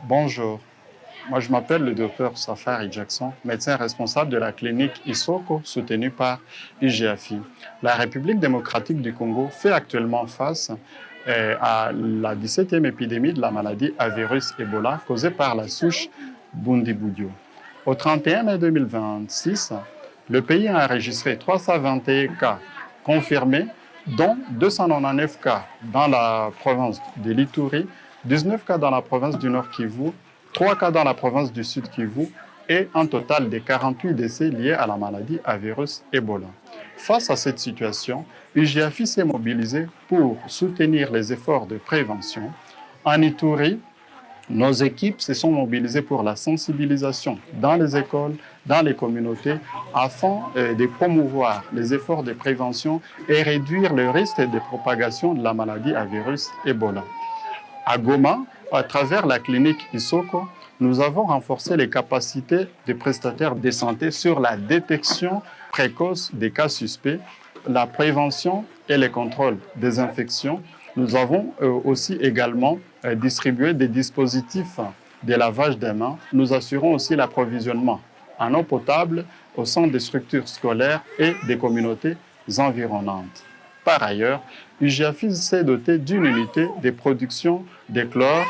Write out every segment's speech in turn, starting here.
Bonjour, moi je m'appelle le docteur Safari Jackson, médecin responsable de la clinique Isoko soutenue par IGAFI. La République démocratique du Congo fait actuellement face à la 17e épidémie de la maladie à virus Ebola causée par la souche Bundibugyo. Au 31 mai 2026, le pays a enregistré 321 cas confirmés, dont 299 cas dans la province de l'Ituri, 19 cas dans la province du Nord Kivu, 3 cas dans la province du Sud Kivu et un total de 48 décès liés à la maladie à virus Ebola. Face à cette situation, l'IGAFI s'est mobilisé pour soutenir les efforts de prévention. En Ituri, nos équipes se sont mobilisées pour la sensibilisation dans les écoles, dans les communautés, afin de promouvoir les efforts de prévention et réduire le risque de propagation de la maladie à virus Ebola. À Goma, à travers la clinique Isoko, nous avons renforcé les capacités des prestataires de santé sur la détection précoce des cas suspects, la prévention et le contrôle des infections. Nous avons aussi également distribué des dispositifs de lavage des mains. Nous assurons aussi l'approvisionnement en eau potable au sein des structures scolaires et des communautés environnantes. Par ailleurs, l'IGAFI s'est doté d'une unité de production de chlore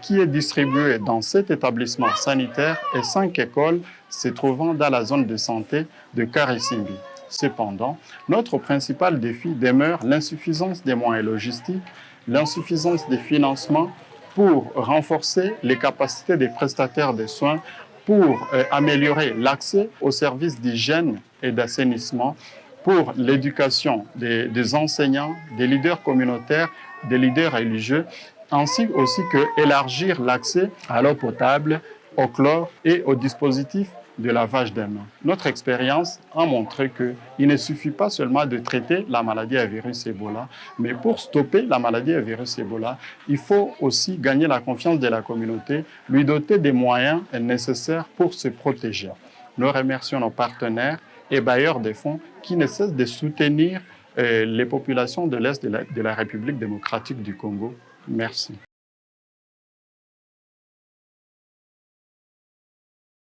qui est distribuée dans 7 établissements sanitaires et 5 écoles se trouvant dans la zone de santé de Karisimbi. Cependant, notre principal défi demeure l'insuffisance des moyens logistiques, l'insuffisance des financements pour renforcer les capacités des prestataires de soins, pour améliorer l'accès aux services d'hygiène et d'assainissement, pour l'éducation des enseignants, des leaders communautaires, des leaders religieux, ainsi aussi que élargir l'accès à l'eau potable, au chlore et aux dispositifs de lavage des mains. Notre expérience a montré qu'il ne suffit pas seulement de traiter la maladie à virus Ebola, mais pour stopper la maladie à virus Ebola, il faut aussi gagner la confiance de la communauté, lui doter des moyens nécessaires pour se protéger. Nous remercions nos partenaires et bailleurs de fonds qui ne cessent de soutenir les populations de l'Est de la République démocratique du Congo. Merci.